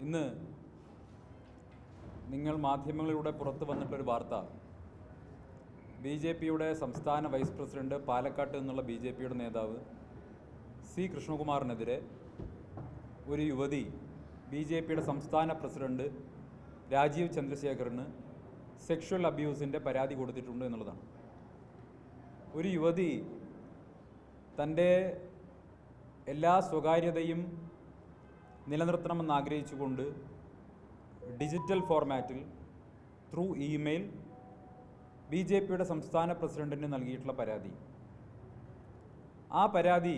ഇന്ന് നിങ്ങൾ മാധ്യമങ്ങളിലൂടെ പുറത്തു വന്നിട്ടൊരു വാർത്ത, BJPയുടെ സംസ്ഥാന വൈസ് പ്രസിഡന്റ്, പാലക്കാട്ട് നിന്നുള്ള BJPയുടെ നേതാവ് C. കൃഷ്ണകുമാറിനെതിരെ ഒരു യുവതി BJPയുടെ സംസ്ഥാന പ്രസിഡന്റ് രാജീവ് ചന്ദ്രശേഖറിന് സെക്ഷൽ അബ്യൂസിൻ്റെ പരാതി കൊടുത്തിട്ടുണ്ട് എന്നുള്ളതാണ്. ഒരു യുവതി തൻ്റെ എല്ലാ സ്വകാര്യതയും നിലനിർത്തണമെന്ന് ആഗ്രഹിച്ചുകൊണ്ട് ഡിജിറ്റൽ ഫോർമാറ്റിൽ ത്രൂ ഇമെയിൽ BJPയുടെ സംസ്ഥാന പ്രസിഡന്റിന് നൽകിയിട്ടുള്ള പരാതി, ആ പരാതി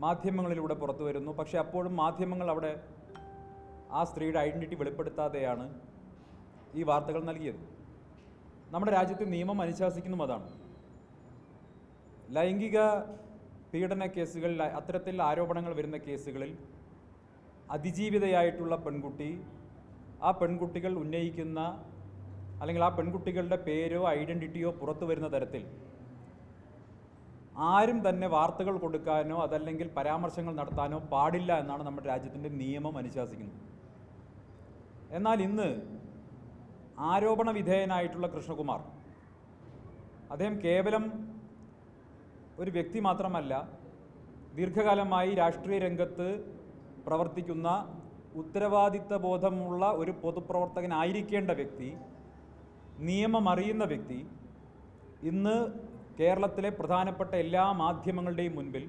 മാധ്യമങ്ങളിലൂടെ പുറത്തു വരുന്നു. പക്ഷേ അപ്പോഴും മാധ്യമങ്ങൾ അവിടെ ആ സ്ത്രീയുടെ ഐഡൻറ്റിറ്റി വെളിപ്പെടുത്താതെയാണ് ഈ വാർത്തകൾ നൽകിയത്. നമ്മുടെ രാജ്യത്തെ നിയമം അനുശാസിക്കുന്നതും അതാണ്. ലൈംഗിക പീഡന കേസുകൾ, അത്തരത്തിൽ ആരോപണങ്ങൾ വരുന്ന കേസുകളിൽ അതിജീവിതയായിട്ടുള്ള പെൺകുട്ടി, ആ പെൺകുട്ടികൾ ഉന്നയിക്കുന്ന അല്ലെങ്കിൽ ആ പെൺകുട്ടികളുടെ പേരോ ഐഡൻറ്റിറ്റിയോ പുറത്തു വരുന്ന തരത്തിൽ ആരും തന്നെ വാർത്തകൾ കൊടുക്കാനോ അതല്ലെങ്കിൽ പരാമർശങ്ങൾ നടത്താനോ പാടില്ല എന്നാണ് നമ്മുടെ രാജ്യത്തിൻ്റെ നിയമം അനുശാസിക്കുന്നത്. എന്നാൽ ഇന്ന് ആരോപണ വിധേയനായിട്ടുള്ള കൃഷ്ണകുമാർ, അദ്ദേഹം കേവലം ഒരു വ്യക്തി മാത്രമല്ല, ദീർഘകാലമായി രാഷ്ട്രീയ രംഗത്ത് പ്രവർത്തിക്കുന്ന ഉത്തരവാദിത്ത ബോധമുള്ള ഒരു പൊതുപ്രവർത്തകനായിരിക്കേണ്ട വ്യക്തി, നിയമം അറിയുന്ന വ്യക്തി, ഇന്ന് കേരളത്തിലെ പ്രധാനപ്പെട്ട എല്ലാ മാധ്യമങ്ങളുടെയും മുൻപിൽ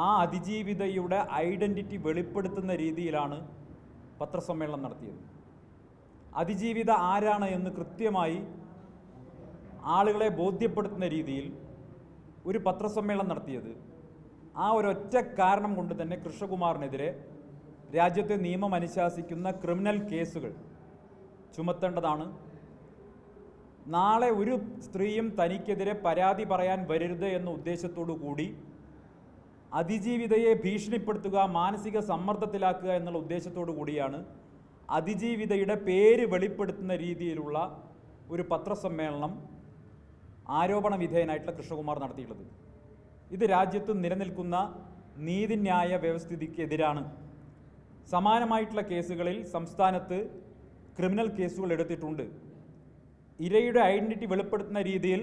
ആ അതിജീവിതയുടെ ഐഡൻറ്റിറ്റി വെളിപ്പെടുത്തുന്ന രീതിയിലാണ് പത്രസമ്മേളനം നടത്തിയത്. അതിജീവിത ആരാണ് എന്ന് കൃത്യമായി ആളുകളെ ബോധ്യപ്പെടുത്തുന്ന രീതിയിൽ ഒരു പത്രസമ്മേളനം നടത്തിയത്, ആ ഒരൊറ്റ കാരണം കൊണ്ട് തന്നെ കൃഷ്ണകുമാറിനെതിരെ രാജ്യത്തെ നിയമം അനുശാസിക്കുന്ന ക്രിമിനൽ കേസുകൾ ചുമത്തേണ്ടതാണ്. നാളെ ഒരു സ്ത്രീയും തനിക്കെതിരെ പരാതി പറയാൻ വരരുത് എന്ന ഉദ്ദേശത്തോടു കൂടി അതിജീവിതയെ ഭീഷണിപ്പെടുത്തുക, മാനസിക സമ്മർദ്ദത്തിലാക്കുക എന്നുള്ള ഉദ്ദേശത്തോടു കൂടിയാണ് അതിജീവിതയുടെ പേര് വെളിപ്പെടുത്തുന്ന രീതിയിലുള്ള ഒരു പത്രസമ്മേളനം ആരോപണ വിധേയനായിട്ടുള്ള കൃഷ്ണകുമാർ നടത്തിയിട്ടുള്ളത്. ഇത് രാജ്യത്ത് നിലനിൽക്കുന്ന നീതിന്യായ വ്യവസ്ഥിതിക്കെതിരാണ്. സമാനമായിട്ടുള്ള കേസുകളിൽ സംസ്ഥാനത്ത് ക്രിമിനൽ കേസുകൾ എടുത്തിട്ടുണ്ട്. ഇരയുടെ ഐഡൻറ്റിറ്റി വെളിപ്പെടുത്തുന്ന രീതിയിൽ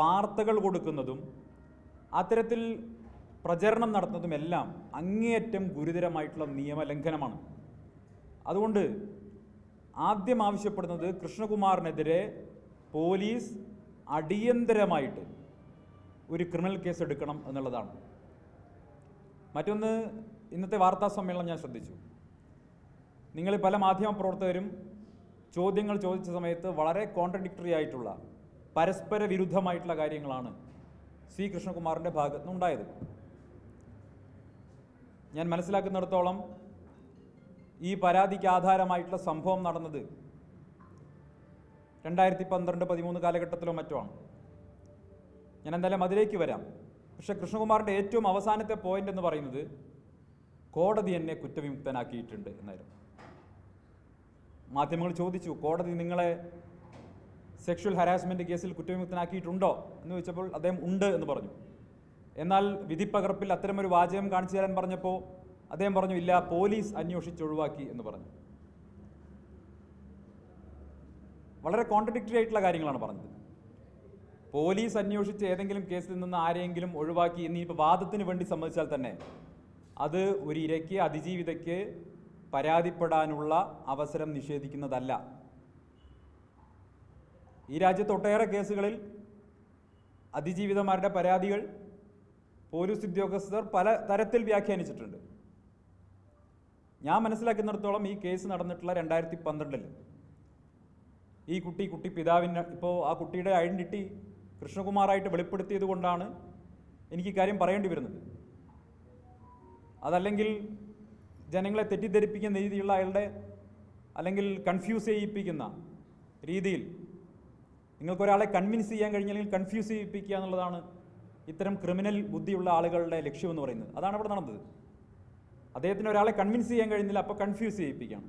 വാർത്തകൾ കൊടുക്കുന്നതും അത്തരത്തിൽ പ്രചരണം നടത്തുന്നതുമെല്ലാം അങ്ങേയറ്റം ഗുരുതരമായിട്ടുള്ള നിയമലംഘനമാണ്. അതുകൊണ്ട് ആദ്യം ആവശ്യപ്പെടുന്നത് കൃഷ്ണകുമാറിനെതിരെ പോലീസ് അടിയന്തരമായിട്ട് ഒരു ക്രിമിനൽ കേസ് എടുക്കണം എന്നുള്ളതാണ്. മറ്റൊന്ന്, ഇന്നത്തെ വാർത്താ സമ്മേളനം ഞാൻ ശ്രദ്ധിച്ചു. നിങ്ങൾ പല മാധ്യമ പ്രവർത്തകരും ചോദ്യങ്ങൾ ചോദിച്ച സമയത്ത് വളരെ കോൺട്രഡിക്ടറി ആയിട്ടുള്ള, പരസ്പര വിരുദ്ധമായിട്ടുള്ള കാര്യങ്ങളാണ് C. കൃഷ്ണകുമാറിൻ്റെ ഭാഗത്ത് നിന്നുണ്ടായത്. ഞാൻ മനസ്സിലാക്കുന്നിടത്തോളം ഈ പരാതിക്ക് ആധാരമായിട്ടുള്ള സംഭവം നടന്നത് 2012-13 കാലഘട്ടത്തിലോ മറ്റോ ആണ്. ഞാൻ എന്തായാലും അതിലേക്ക് വരാം. പക്ഷേ കൃഷ്ണകുമാറിൻ്റെ ഏറ്റവും അവസാനത്തെ പോയിന്റ് എന്ന് പറയുന്നത് കോടതി എന്നെ കുറ്റവിമുക്തനാക്കിയിട്ടുണ്ട് എന്നായിരുന്നു. മാധ്യമങ്ങൾ ചോദിച്ചു, കോടതി നിങ്ങളെ സെക്ഷൽ ഹരാസ്മെൻറ്റ് കേസിൽ കുറ്റവിമുക്തനാക്കിയിട്ടുണ്ടോ എന്ന് ചോദിച്ചപ്പോൾ അദ്ദേഹം ഉണ്ട് എന്ന് പറഞ്ഞു. എന്നാൽ വിധിപ്പകർപ്പിൽ അത്തരമൊരു വാചകം കാണിച്ചു തരാൻ പറഞ്ഞപ്പോൾ അദ്ദേഹം പറഞ്ഞു, ഇല്ല, പോലീസ് അന്വേഷിച്ചൊഴിവാക്കി എന്ന് പറഞ്ഞു. വളരെ കോൺട്രഡിക്ടറി ആയിട്ടുള്ള കാര്യങ്ങളാണ് പറഞ്ഞത്. പോലീസ് അന്വേഷിച്ച് ഏതെങ്കിലും കേസിൽ നിന്ന് ആരെങ്കിലും ഒഴിവാക്കി ഇനിയിപ്പോൾ വാദത്തിന് വേണ്ടി സമ്മതിച്ചാൽ തന്നെ അത് ഒരു ഇരയ്ക്ക്, അതിജീവിതയ്ക്ക് പരാതിപ്പെടാനുള്ള അവസരം നിഷേധിക്കുന്നതല്ല. ഈ രാജ്യത്ത് ഒട്ടേറെ കേസുകളിൽ അതിജീവിതമാരുടെ പരാതികൾ പോലീസ് ഉദ്യോഗസ്ഥർ പല തരത്തിൽ വ്യാഖ്യാനിച്ചിട്ടുണ്ട്. ഞാൻ മനസ്സിലാക്കുന്നിടത്തോളം ഈ കേസ് നടന്നിട്ടുള്ള 2012 ഈ കുട്ടി പിതാവിന്, ഇപ്പോൾ ആ കുട്ടിയുടെ ഐഡൻറ്റിറ്റി കൃഷ്ണകുമാറായിട്ട് വെളിപ്പെടുത്തിയത് കൊണ്ടാണ് എനിക്ക് കാര്യം പറയേണ്ടി വരുന്നത്. അതല്ലെങ്കിൽ ജനങ്ങളെ തെറ്റിദ്ധരിപ്പിക്കുന്ന രീതിയിലുള്ള അയാളുടെ, അല്ലെങ്കിൽ കൺഫ്യൂസ് ചെയ്യിപ്പിക്കുന്ന രീതിയിൽ നിങ്ങൾക്കൊരാളെ കൺവിൻസ് ചെയ്യാൻ കഴിഞ്ഞില്ലെങ്കിൽ കൺഫ്യൂസ് ചെയ്യിപ്പിക്കുക എന്നുള്ളതാണ് ഇത്തരം ക്രിമിനൽ ബുദ്ധിയുള്ള ആളുകളുടെ ലക്ഷ്യമെന്ന് പറയുന്നത്. അതാണ് അവിടെ നടന്നത്. അദ്ദേഹത്തിന് ഒരാളെ കൺവിൻസ് ചെയ്യാൻ കഴിയുന്നില്ല, അപ്പോൾ കൺഫ്യൂസ് ചെയ്യിപ്പിക്കുകയാണ്.